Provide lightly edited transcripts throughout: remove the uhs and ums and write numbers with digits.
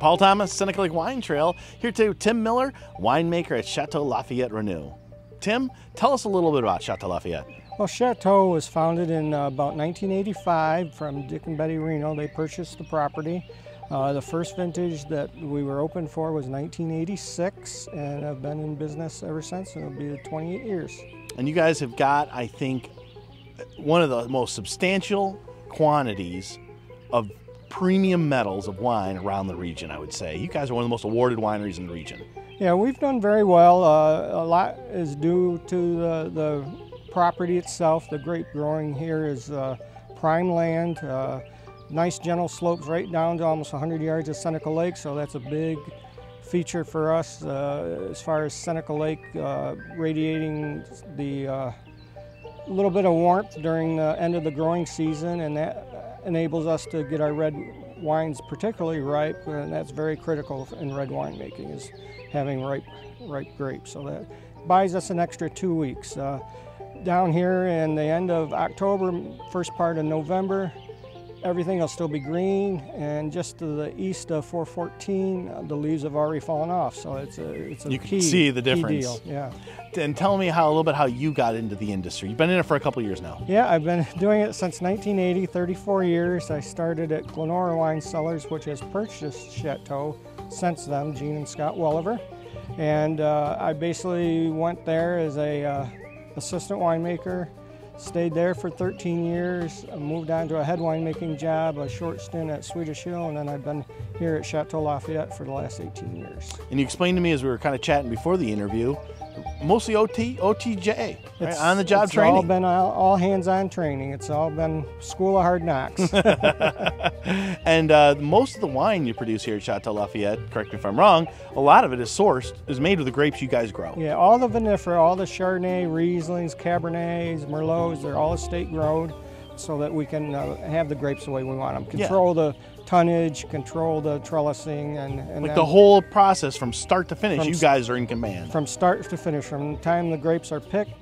Paul Thomas, Seneca Lake Wine Trail, here to Tim Miller, winemaker at Chateau LaFayette, Reneau. Tim, tell us a little bit about Chateau LaFayette. Well, Chateau was founded in about 1985 from Dick and Betty Reneau. They purchased the property. The first vintage that we were open for was 1986, and I've been in business ever since, and it'll be 28 years. And you guys have got, I think, one of the most substantial quantities of premium metals of wine around the region, I would say. You guys are one of the most awarded wineries in the region. Yeah, we've done very well. A lot is due to the property itself. The grape growing here is prime land. Nice gentle slopes right down to almost 100 yards of Seneca Lake, so that's a big feature for us as far as Seneca Lake radiating the little bit of warmth during the end of the growing season, and that enables us to get our red wines particularly ripe, and that's very critical in red winemaking, is having ripe grapes. So that buys us an extra 2 weeks. Down here in the end of October, first part of November, everything will still be green, and just to the east of 414, the leaves have already fallen off. So it's a you can see the difference. Deal. Yeah. And tell me a little bit how you got into the industry. You've been in it for a couple of years now. Yeah, I've been doing it since 1980, 34 years. I started at Reneau Wine Cellars, which has purchased Chateau since then, Gene and Scott Welliver. And I basically went there as a assistant winemaker. Stayed there for 13 years, moved on to a head winemaking job, a short stint at Swedish Hill, and then I've been here at Chateau LaFayette for the last 18 years. And you explained to me as we were kind of chatting before the interview, mostly OTJ, right? On-the-job training. It's all been all hands-on training. It's all been school of hard knocks. And most of the wine you produce here at Chateau LaFayette, correct me if I'm wrong, a lot of it is made with the grapes you guys grow. Yeah, all the vinifera, all the Chardonnay, Rieslings, Cabernets, Merlots, they're all estate grown so that we can have the grapes the way we want them. Control the tonnage, control the trellising, and like the whole process from start to finish, you guys are in command. From start to finish, from the time the grapes are picked,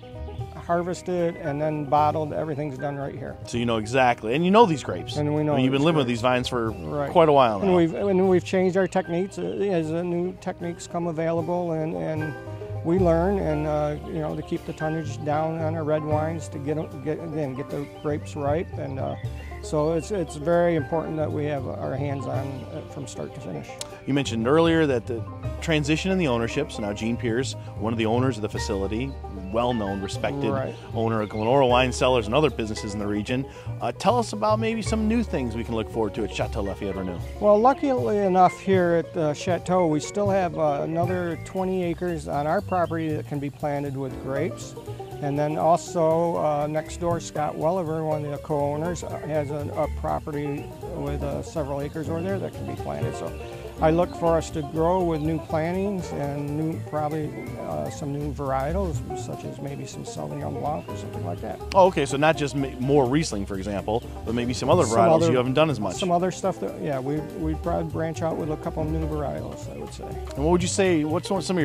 harvested, and then bottled, everything's done right here. So you know exactly, and you know these grapes. And we know. You've been living with these vines for quite a while now. And we've changed our techniques as new techniques come available, and we learn, and you know, to keep the tonnage down on our red wines, to get the grapes ripe, and so it's very important that we have our hands on from start to finish. You mentioned earlier that the transition in the ownership, so now Gene Pierce, one of the owners of the facility, well-known, respected owner of Reneau Wine Cellars and other businesses in the region. Tell us about maybe some new things we can look forward to at Chateau LaFayette Reneau. Well, luckily enough here at Chateau, we still have another 20 acres on our property that can be planted with grapes. And then also next door, Scott Welliver, one of the co-owners, has a property with several acres over there that can be planted. So I look for us to grow with new plantings and probably some new varietals, such as maybe some Sauvignon Blanc or something like that. Oh, okay, so not just more Riesling, for example, but maybe some other varietals you haven't done as much. Some other stuff that, yeah, we'd probably branch out with a couple of new varietals, I would say. And what would you say, what's one of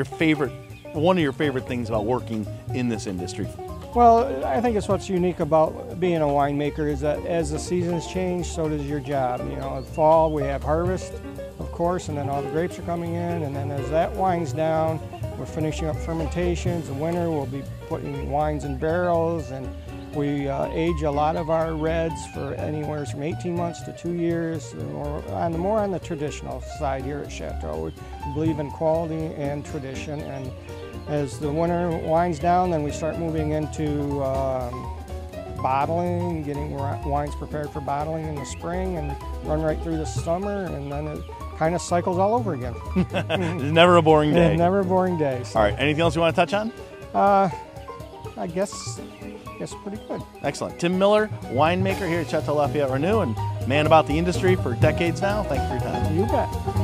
your favorite things about working in this industry? Well, I think it's what's unique about being a winemaker is that as the seasons change, so does your job. You know, in fall we have harvest, of course, and then all the grapes are coming in, and then as that winds down, we're finishing up fermentations. In winter we'll be putting wines in barrels, and we age a lot of our reds for anywhere from 18 months to 2 years. More on the traditional side here at Chateau. We believe in quality and tradition, and as the winter winds down, then we start moving into bottling, getting wines prepared for bottling in the spring, and run right through the summer, and then it kind of cycles all over again. It's never a boring day. It's never a boring day. So. All right, anything else you want to touch on? I guess pretty good. Excellent. Tim Miller, winemaker here at Chateau LaFayette Reneau, and man about the industry for decades now. Thank you for your time. You bet.